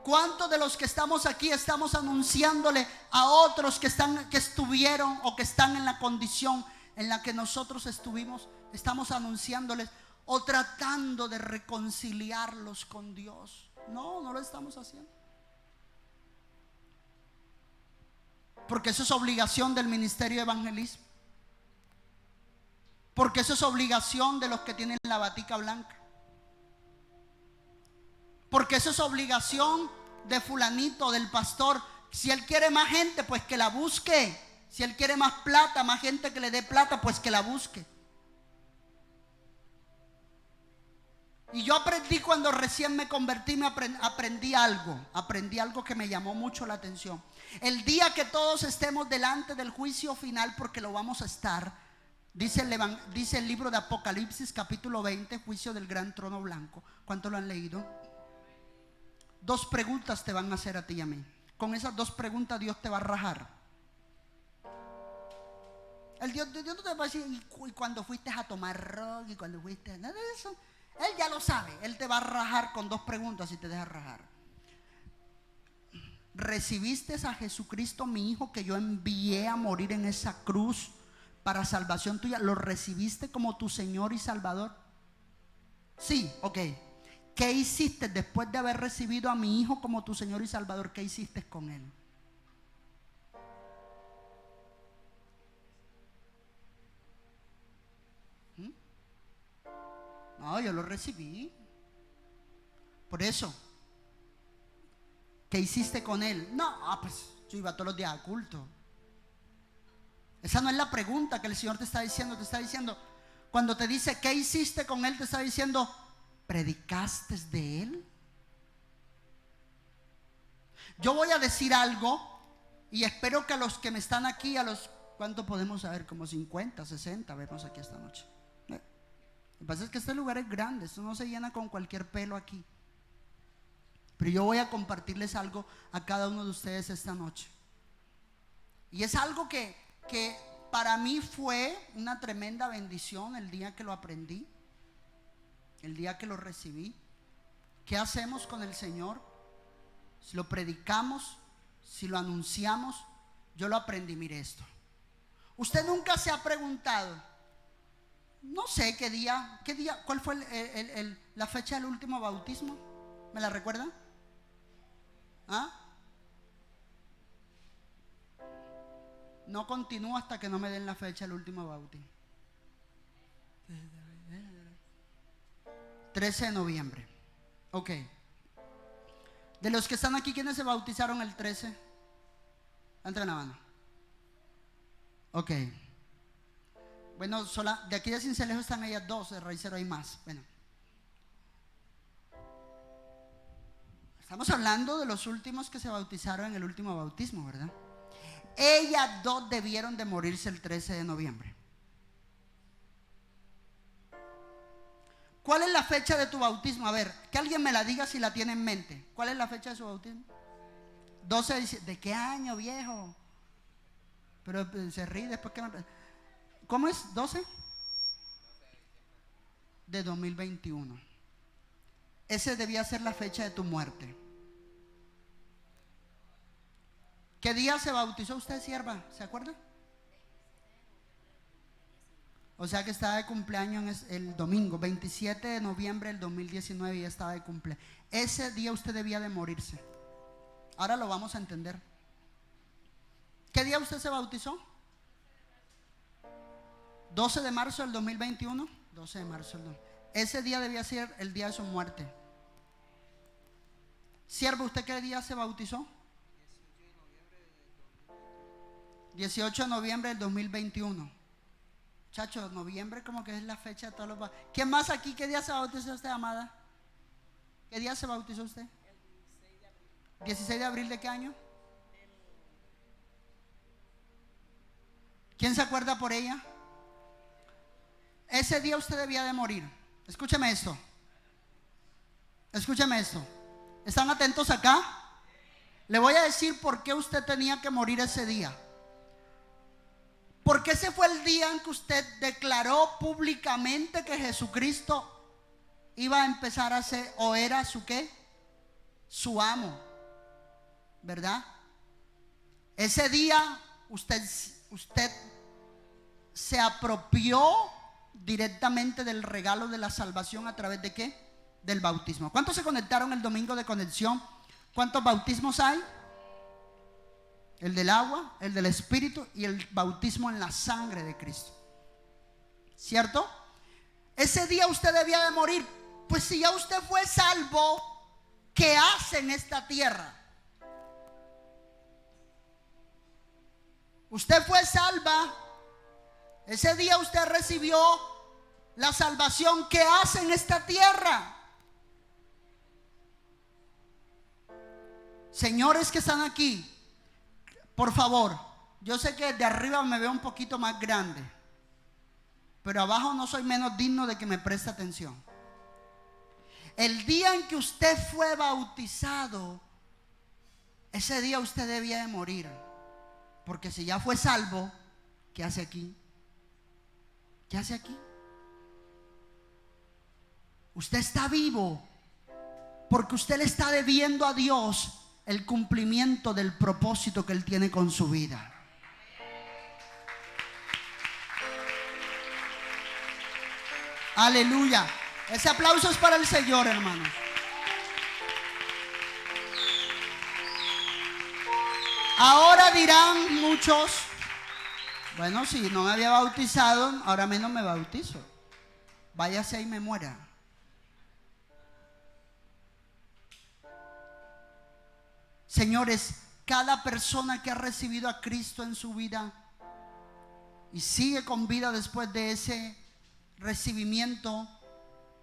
¿Cuántos de los que estamos aquí estamos anunciándole a otros que estuvieron o que están en la condición en la que nosotros estuvimos? Estamos anunciándoles o tratando de reconciliarlos con Dios. No, no lo estamos haciendo. Porque eso es obligación del ministerio de evangelismo. Porque eso es obligación de los que tienen la batica blanca. Porque eso es obligación de fulanito, del pastor. Si él quiere más gente, pues que la busque. Si él quiere más plata, más gente que le dé plata, pues que la busque. Y yo aprendí cuando recién me convertí, aprendí algo que me llamó mucho la atención. El día que todos estemos delante del juicio final, porque lo vamos a estar, dice el libro de Apocalipsis capítulo 20, juicio del gran trono blanco. ¿Cuánto lo han leído? 2 preguntas te van a hacer a ti y a mí. Con esas 2 preguntas Dios te va a rajar. El Dios no te va a decir: y cuando fuiste a tomar ron, y cuando fuiste, nada de eso. Él ya lo sabe. Él te va a rajar con 2 preguntas y te deja rajar. ¿Recibiste a Jesucristo, mi hijo, que yo envié a morir en esa cruz para salvación tuya? ¿Lo recibiste como tu Señor y Salvador? Sí, ok. ¿Qué hiciste después de haber recibido a mi hijo como tu Señor y Salvador? ¿Qué hiciste con él? No, yo lo recibí. Por eso, ¿qué hiciste con él? No, pues yo iba todos los días a culto. Esa no es la pregunta que el Señor te está diciendo. Te está diciendo, cuando te dice ¿qué hiciste con él? Te está diciendo, ¿predicaste de él? Yo voy a decir algo y espero que a los que me están aquí, ¿cuánto podemos saber? Como 50, 60 vemos aquí esta noche. Lo que pasa es que este lugar es grande, esto no se llena con cualquier pelo aquí. Pero yo voy a compartirles algo a cada uno de ustedes esta noche. Y es algo que para mí fue una tremenda bendición el día que lo aprendí, el día que lo recibí. ¿Qué hacemos con el Señor? si lo predicamos, si lo anunciamos. Yo lo aprendí, mire esto. Usted nunca se ha preguntado, no sé qué día, cuál fue la fecha del último bautismo. ¿Me la recuerdan? ¿Ah? No continúo hasta que no me den la fecha del último bautismo. 13 de noviembre. Ok. De los que están aquí, ¿quiénes se bautizaron el 13? Levanten la mano. Ok. Bueno, de aquí de Sincelejo están ellas dos, de Raicero hay más. Bueno. Estamos hablando de los últimos que se bautizaron en el último bautismo, ¿verdad? Ellas dos debieron de morirse el 13 de noviembre. ¿Cuál es la fecha de tu bautismo? A ver, que alguien me la diga si la tiene en mente. ¿Cuál es la fecha de su bautismo? 12 de diciembre. ¿De qué año, viejo? Pero se ríe después que me... ¿Cómo es? ¿12? De 2021. Ese debía ser la fecha de tu muerte. ¿Qué día se bautizó usted, sierva? ¿Se acuerda? O sea que estaba de cumpleaños el domingo, 27 de noviembre del 2019, ya estaba de cumpleaños. Ese día usted debía de morirse. Ahora lo vamos a entender. ¿Qué día usted se bautizó? 12 de marzo del 2021. 12 de marzo del 2021. Ese día debía ser el día de su muerte. Siervo, ¿usted qué día se bautizó? 18 de noviembre del 2021. Chacho, noviembre como que es la fecha de todos los... ¿Quién más aquí? ¿Qué día se bautizó usted, amada? ¿Qué día se bautizó usted? El 16 de abril. ¿16 de abril de qué año? ¿Quién se acuerda por ella? Ese día usted debía de morir. Escúcheme esto. Escúcheme esto. ¿Están atentos acá? Le voy a decir por qué usted tenía que morir ese día. Porque ese fue el día en que usted declaró públicamente que Jesucristo iba a empezar a ser, o era su ¿qué? Su amo, ¿verdad? Ese día usted se apropió directamente del regalo de la salvación a través de ¿qué? Del bautismo. ¿Cuántos se conectaron el domingo de conexión? ¿Cuántos bautismos hay? El del agua, el del Espíritu y el bautismo en la sangre de Cristo. ¿Cierto? Ese día usted debía de morir. Pues si ya usted fue salvo, ¿qué hace en esta tierra? Usted fue salva. Ese día usted recibió la salvación. ¿Qué hace en esta tierra? Señores que están aquí, por favor, yo sé que de arriba me veo un poquito más grande, pero abajo no soy menos digno de que me preste atención. El día en que usted fue bautizado, ese día usted debía de morir. Porque si ya fue salvo, ¿qué hace aquí? ¿Qué hace aquí? Usted está vivo porque usted le está debiendo a Dios el cumplimiento del propósito que Él tiene con su vida. Aleluya. Ese aplauso es para el Señor, hermanos. Ahora dirán muchos: bueno, si no me había bautizado, ahora menos me bautizo. Váyase y me muera. Señores, cada persona que ha recibido a Cristo en su vida y sigue con vida después de ese recibimiento,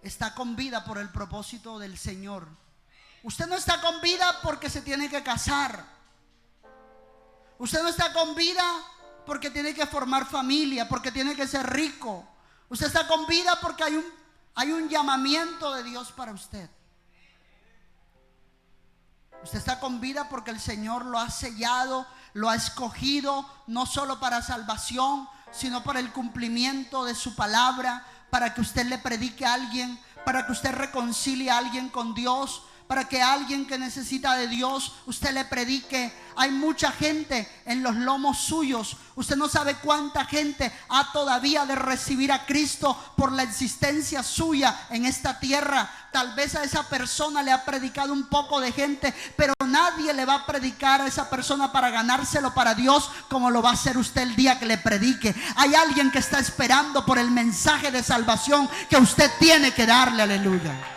está con vida por el propósito del Señor. Usted no está con vida porque se tiene que casar. Usted no está con vida porque tiene que formar familia, porque tiene que ser rico. Usted está con vida porque hay un llamamiento de Dios para usted. Usted está con vida porque el Señor lo ha sellado, lo ha escogido, no solo para salvación, sino para el cumplimiento de su palabra, para que usted le predique a alguien, para que usted reconcilie a alguien con Dios, para que alguien que necesita de Dios, usted le predique. Hay mucha gente en los lomos suyos. Usted no sabe cuánta gente ha todavía de recibir a Cristo por la existencia suya en esta tierra. Tal vez a esa persona le ha predicado un poco de gente, pero nadie le va a predicar a esa persona para ganárselo para Dios como lo va a hacer usted el día que le predique. Hay alguien que está esperando por el mensaje de salvación que usted tiene que darle. Aleluya.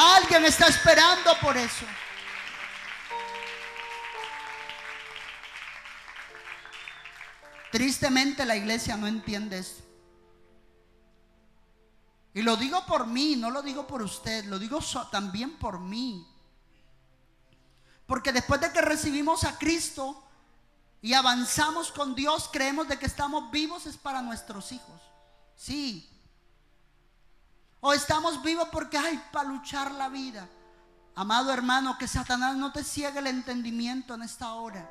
Alguien está esperando por eso. Tristemente la iglesia no entiende esto. Y lo digo por mí, no lo digo por usted, lo digo también por mí. Porque después de que recibimos a Cristo y avanzamos con Dios, creemos de que estamos vivos es para nuestros hijos. Sí. O estamos vivos porque hay para luchar la vida. Amado hermano, que Satanás no te ciegue el entendimiento en esta hora.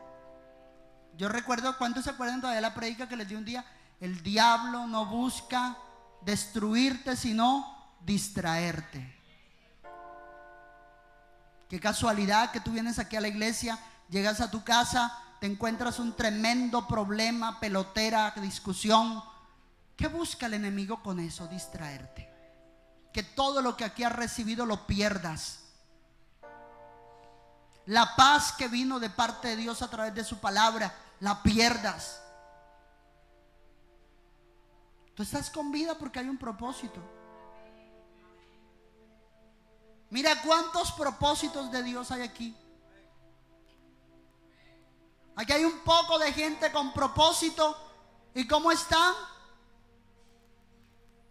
Yo recuerdo, ¿cuántos se acuerdan todavía de la predica que les di un día? El diablo no busca destruirte, sino distraerte. Qué casualidad que tú vienes aquí a la iglesia, llegas a tu casa, te encuentras un tremendo problema, pelotera, discusión. ¿Qué busca el enemigo con eso? Distraerte. Que todo lo que aquí has recibido lo pierdas. La paz que vino de parte de Dios a través de su palabra, la pierdas. Tú estás con vida porque hay un propósito. Mira cuántos propósitos de Dios hay aquí. Aquí hay un poco de gente con propósito. ¿Y cómo están?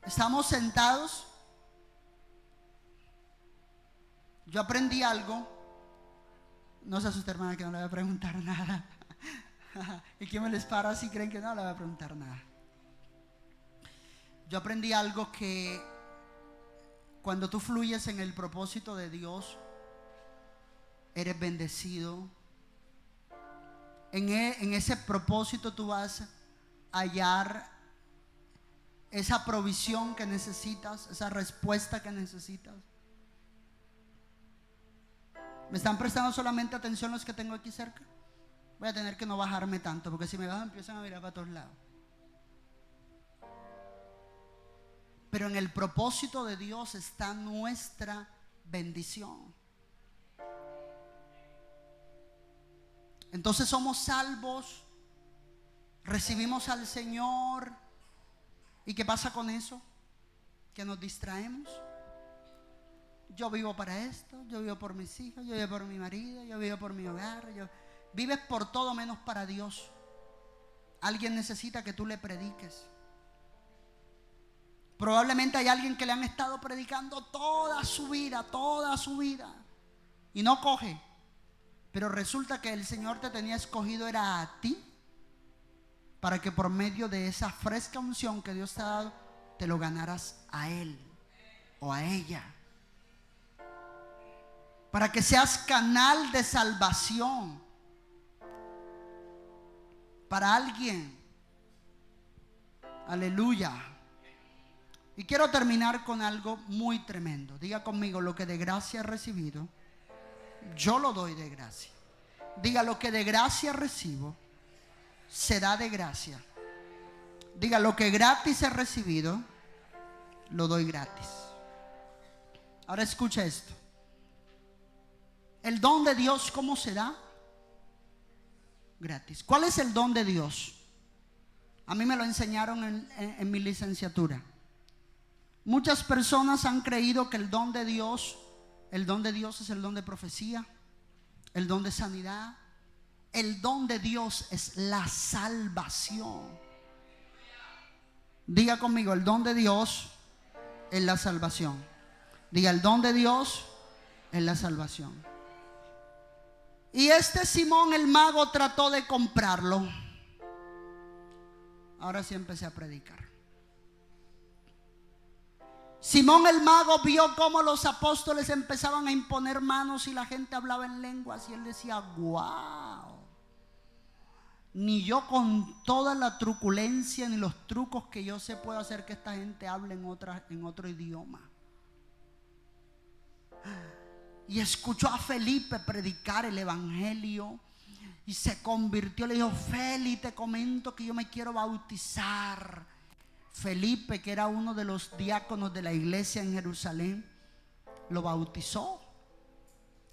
Estamos sentados. Yo aprendí algo. No se asuste, hermana, que no le voy a preguntar nada. ¿Y quién me les para si creen que no le voy a preguntar nada? Yo aprendí algo, que cuando tú fluyes en el propósito de Dios, eres bendecido. En ese propósito tú vas a hallar esa provisión que necesitas, esa respuesta que necesitas. ¿Me están prestando solamente atención los que tengo aquí cerca? Voy a tener que no bajarme tanto, porque si me bajo empiezan a mirar para todos lados. Pero en el propósito de Dios está nuestra bendición. Entonces somos salvos, recibimos al Señor. ¿Y qué pasa con eso? Que nos distraemos. Yo vivo para esto, yo vivo por mis hijos, yo vivo por mi marido, yo vivo por mi hogar. Vives por todo menos para Dios. Alguien necesita que tú le prediques. Probablemente hay alguien que le han estado predicando toda su vida, y no coge. Pero resulta que el Señor te tenía escogido era a ti, para que por medio de esa fresca unción que Dios te ha dado, te lo ganaras a Él o a ella. Para que seas canal de salvación para alguien. Aleluya. Y quiero terminar con algo muy tremendo. Diga conmigo: lo que de gracia he recibido, yo lo doy de gracia. Diga: lo que de gracia recibo, será de gracia. Diga: lo que gratis he recibido, lo doy gratis. Ahora escucha esto. El don de Dios, ¿cómo se da? Gratis. ¿Cuál es el don de Dios? A mí me lo enseñaron en mi licenciatura. Muchas personas han creído que el don de Dios es el don de profecía, el don de sanidad. El don de Dios es la salvación. Diga conmigo: el don de Dios es la salvación. Diga: el don de Dios es la salvación. Y Simón el mago trató de comprarlo. Ahora sí empecé a predicar. Simón el mago vio cómo los apóstoles empezaban a imponer manos y la gente hablaba en lenguas, y él decía: wow, ni yo con toda la truculencia ni los trucos que yo sé puedo hacer que esta gente hable en otro idioma. y escuchó a Felipe predicar el evangelio y se convirtió. Le dijo: Feli, te comento que yo me quiero bautizar. Felipe, que era uno de los diáconos de la iglesia en Jerusalén, lo bautizó.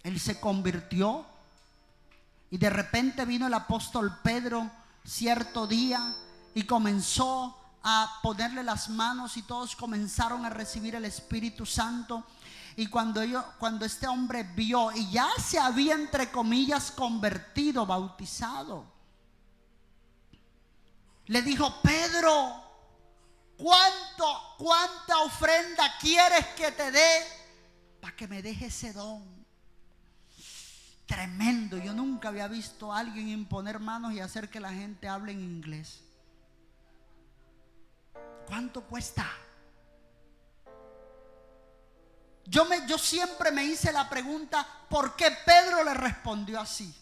Él se convirtió. Y de repente vino el apóstol Pedro cierto día y comenzó a ponerle las manos, y todos comenzaron a recibir el Espíritu Santo. Y cuando este hombre vio, y ya se había, entre comillas, convertido, bautizado, le dijo: Pedro, ¿cuánta ofrenda quieres que te dé para que me deje ese don? Tremendo. Yo nunca había visto a alguien imponer manos y hacer que la gente hable en inglés. ¿Cuánto cuesta? Yo siempre me hice la pregunta: ¿por qué Pedro le respondió así?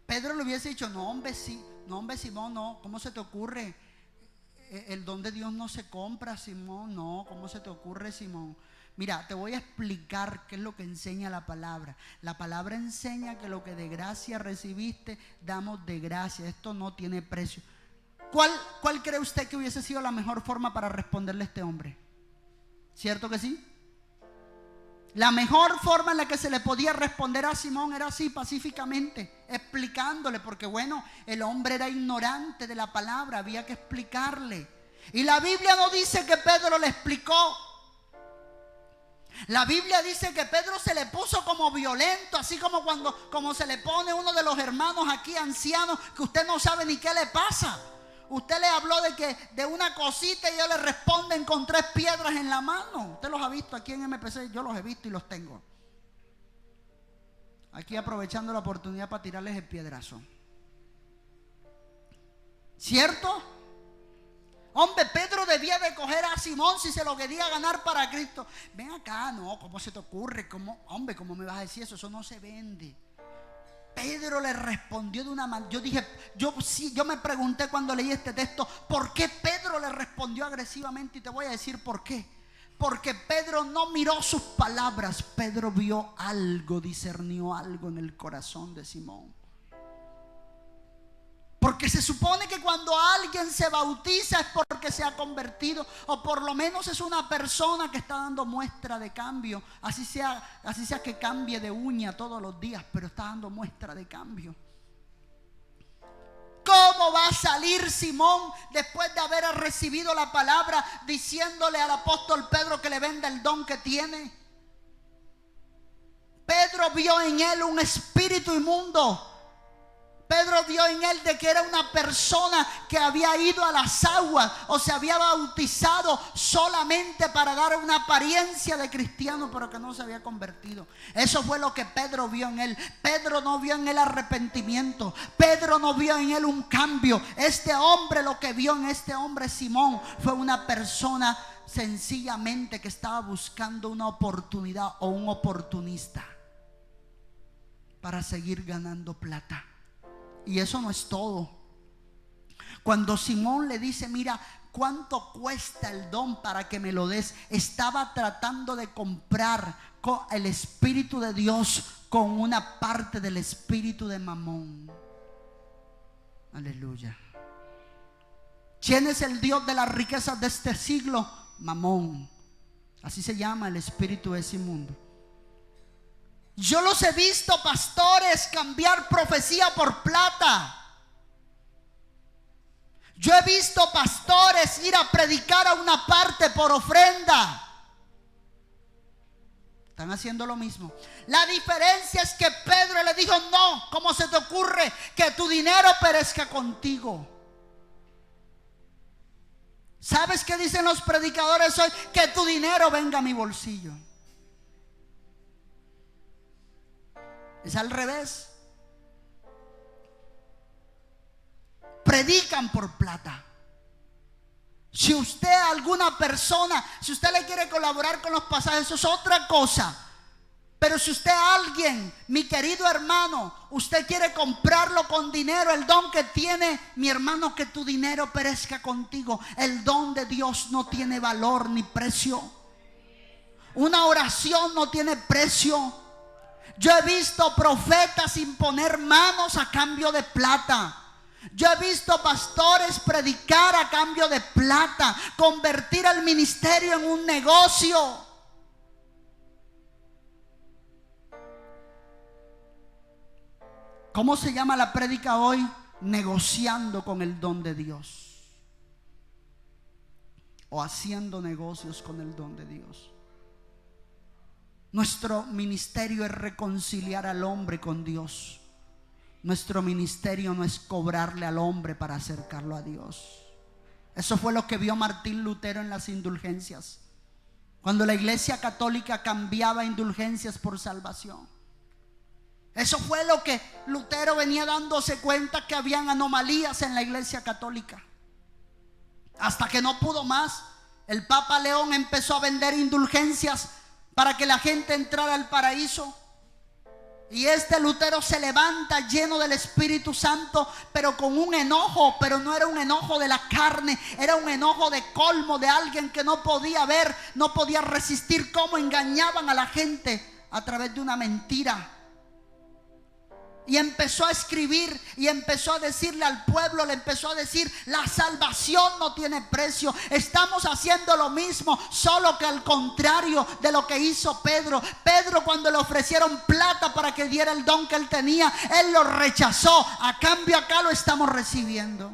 Pedro le hubiese dicho: no hombre, sí, no hombre, Simón, no, ¿cómo se te ocurre? El don de Dios no se compra, Simón, no, ¿cómo se te ocurre, Simón? Mira, te voy a explicar qué es lo que enseña la palabra. La palabra enseña que lo que de gracia recibiste, damos de gracia. Esto no tiene precio. ¿Cuál cree usted que hubiese sido la mejor forma para responderle a este hombre? ¿Cierto que sí? La mejor forma en la que se le podía responder a Simón era así, pacíficamente, explicándole, porque bueno, el hombre era ignorante de la palabra, había que explicarle. Y la Biblia no dice que Pedro le explicó. La Biblia dice que Pedro se le puso como violento, así como se le pone uno de los hermanos aquí ancianos, que usted no sabe ni qué le pasa. Usted le habló de una cosita y ellos le responden con 3 piedras en la mano. Usted los ha visto aquí en MPC, yo los he visto y los tengo. Aquí aprovechando la oportunidad para tirarles el piedrazo. ¿Cierto? Hombre, Pedro debía de coger a Simón si se lo quería ganar para Cristo. Ven acá, no, ¿cómo se te ocurre? Hombre, ¿cómo me vas a decir eso? Eso no se vende. Pedro le respondió de una manera. Yo me pregunté cuando leí este texto, ¿por qué Pedro le respondió agresivamente? Y te voy a decir por qué. Porque Pedro no miró sus palabras. Pedro vio algo, discernió algo en el corazón de Simón. Porque se supone que cuando alguien se bautiza es porque se ha convertido, o por lo menos es una persona que está dando muestra de cambio. Así sea que cambie de uña todos los días, pero está dando muestra de cambio. ¿Cómo va a salir Simón después de haber recibido la palabra diciéndole al apóstol Pedro que le venda el don que tiene? Pedro vio en él un espíritu inmundo. Pedro vio en él de que era una persona que había ido a las aguas o se había bautizado solamente para dar una apariencia de cristiano, pero que no se había convertido. Eso fue lo que Pedro vio en él. Pedro no vio en él arrepentimiento. Pedro no vio en él un cambio. Este hombre, lo que vio en este hombre Simón, fue una persona sencillamente que estaba buscando una oportunidad, o un oportunista para seguir ganando plata. Y eso no es todo. Cuando Simón le dice: mira, ¿cuánto cuesta el don para que me lo des? Estaba tratando de comprar el Espíritu de Dios con una parte del espíritu de Mamón. Aleluya. ¿Quién es el Dios de las riquezas de este siglo? Mamón. Así se llama el espíritu de ese mundo. Yo los he visto, pastores, cambiar profecía por plata. Yo he visto pastores ir a predicar a una parte por ofrenda. Están haciendo lo mismo. La diferencia es que Pedro le dijo: no, ¿cómo se te ocurre que tu dinero perezca contigo? ¿Sabes qué dicen los predicadores hoy? Que tu dinero venga a mi bolsillo. Es al revés. Predican por plata. Si usted, alguna persona, si usted le quiere colaborar con los pasajes, eso es otra cosa. Pero si usted, alguien, mi querido hermano, usted quiere comprarlo con dinero, el don que tiene, mi hermano, que tu dinero perezca contigo. El don de Dios no tiene valor ni precio. Una oración no tiene precio. Yo he visto profetas imponer manos a cambio de plata. Yo he visto pastores predicar a cambio de plata, convertir el ministerio en un negocio. ¿Cómo se llama la prédica hoy? Negociando con el don de Dios, o haciendo negocios con el don de Dios. Nuestro ministerio es reconciliar al hombre con Dios. Nuestro ministerio no es cobrarle al hombre para acercarlo a Dios. Eso fue lo que vio Martín Lutero en las indulgencias, cuando la Iglesia Católica cambiaba indulgencias por salvación. Eso fue lo que Lutero venía dándose cuenta, que habían anomalías en la Iglesia Católica. Hasta que no pudo más, el Papa León empezó a vender indulgencias para que la gente entrara al paraíso. Y Lutero se levanta lleno del Espíritu Santo, pero con un enojo, pero no era un enojo de la carne, era un enojo de colmo, de alguien que no podía ver, no podía resistir cómo engañaban a la gente a través de una mentira. Y empezó a escribir y empezó a decirle al pueblo, le empezó a decir: la salvación no tiene precio. Estamos haciendo lo mismo, solo que al contrario de lo que hizo Pedro. Pedro, cuando le ofrecieron plata para que diera el don que él tenía, él lo rechazó. A cambio, acá lo estamos recibiendo.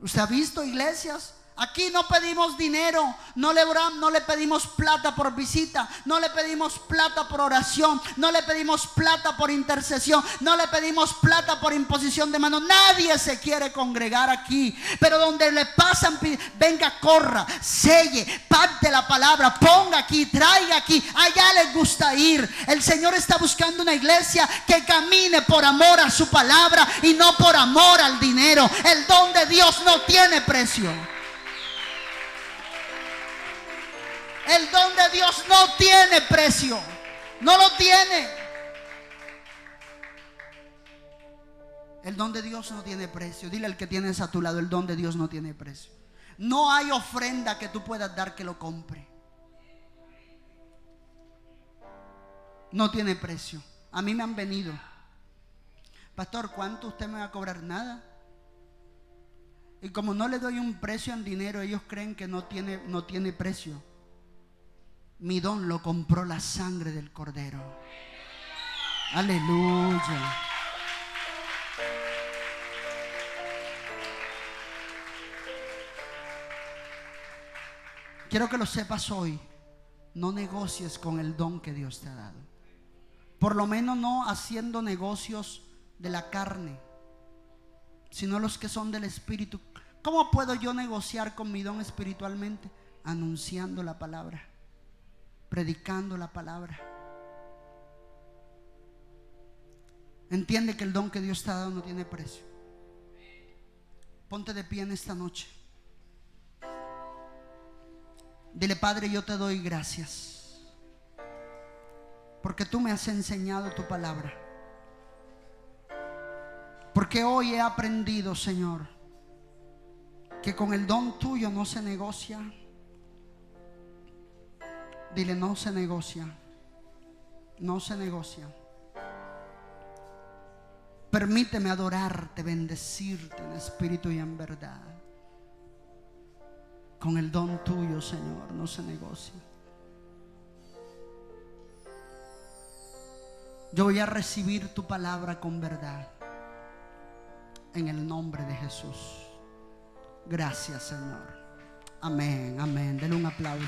¿Usted ha visto iglesias? Aquí no pedimos dinero, no le pedimos plata por visita, no le pedimos plata por oración, no le pedimos plata por intercesión, no le pedimos plata por imposición de manos. Nadie se quiere congregar aquí, pero donde le pasan, venga, corra, selle, parte la palabra, ponga aquí, traiga aquí. Allá les gusta ir. El Señor está buscando una iglesia que camine por amor a su palabra y no por amor al dinero. El don de Dios no tiene precio. El don de Dios no tiene precio. No lo tiene. El don de Dios no tiene precio. Dile al que tienes a tu lado: el don de Dios no tiene precio. No hay ofrenda que tú puedas dar que lo compre. No tiene precio. A mí me han venido: pastor, ¿cuánto usted me va a cobrar? Nada. Y como no le doy un precio en dinero, ellos creen que no tiene precio. Mi don lo compró la sangre del Cordero. Aleluya. Quiero que lo sepas hoy. No negocies con el don que Dios te ha dado. Por lo menos no haciendo negocios de la carne, sino los que son del Espíritu. ¿Cómo puedo yo negociar con mi don espiritualmente? Anunciando la palabra, predicando la palabra. Entiende que el don que Dios te ha dado no tiene precio. Ponte de pie en esta noche. Dile: Padre, yo te doy gracias porque tú me has enseñado tu palabra. Porque hoy he aprendido, Señor, que con el don tuyo no se negocia. Dile: no se negocia. No se negocia. Permíteme adorarte, bendecirte en espíritu y en verdad. Con el don tuyo, Señor, no se negocia. Yo voy a recibir tu palabra con verdad, en el nombre de Jesús. Gracias, Señor. Amén, amén. Denle un aplauso.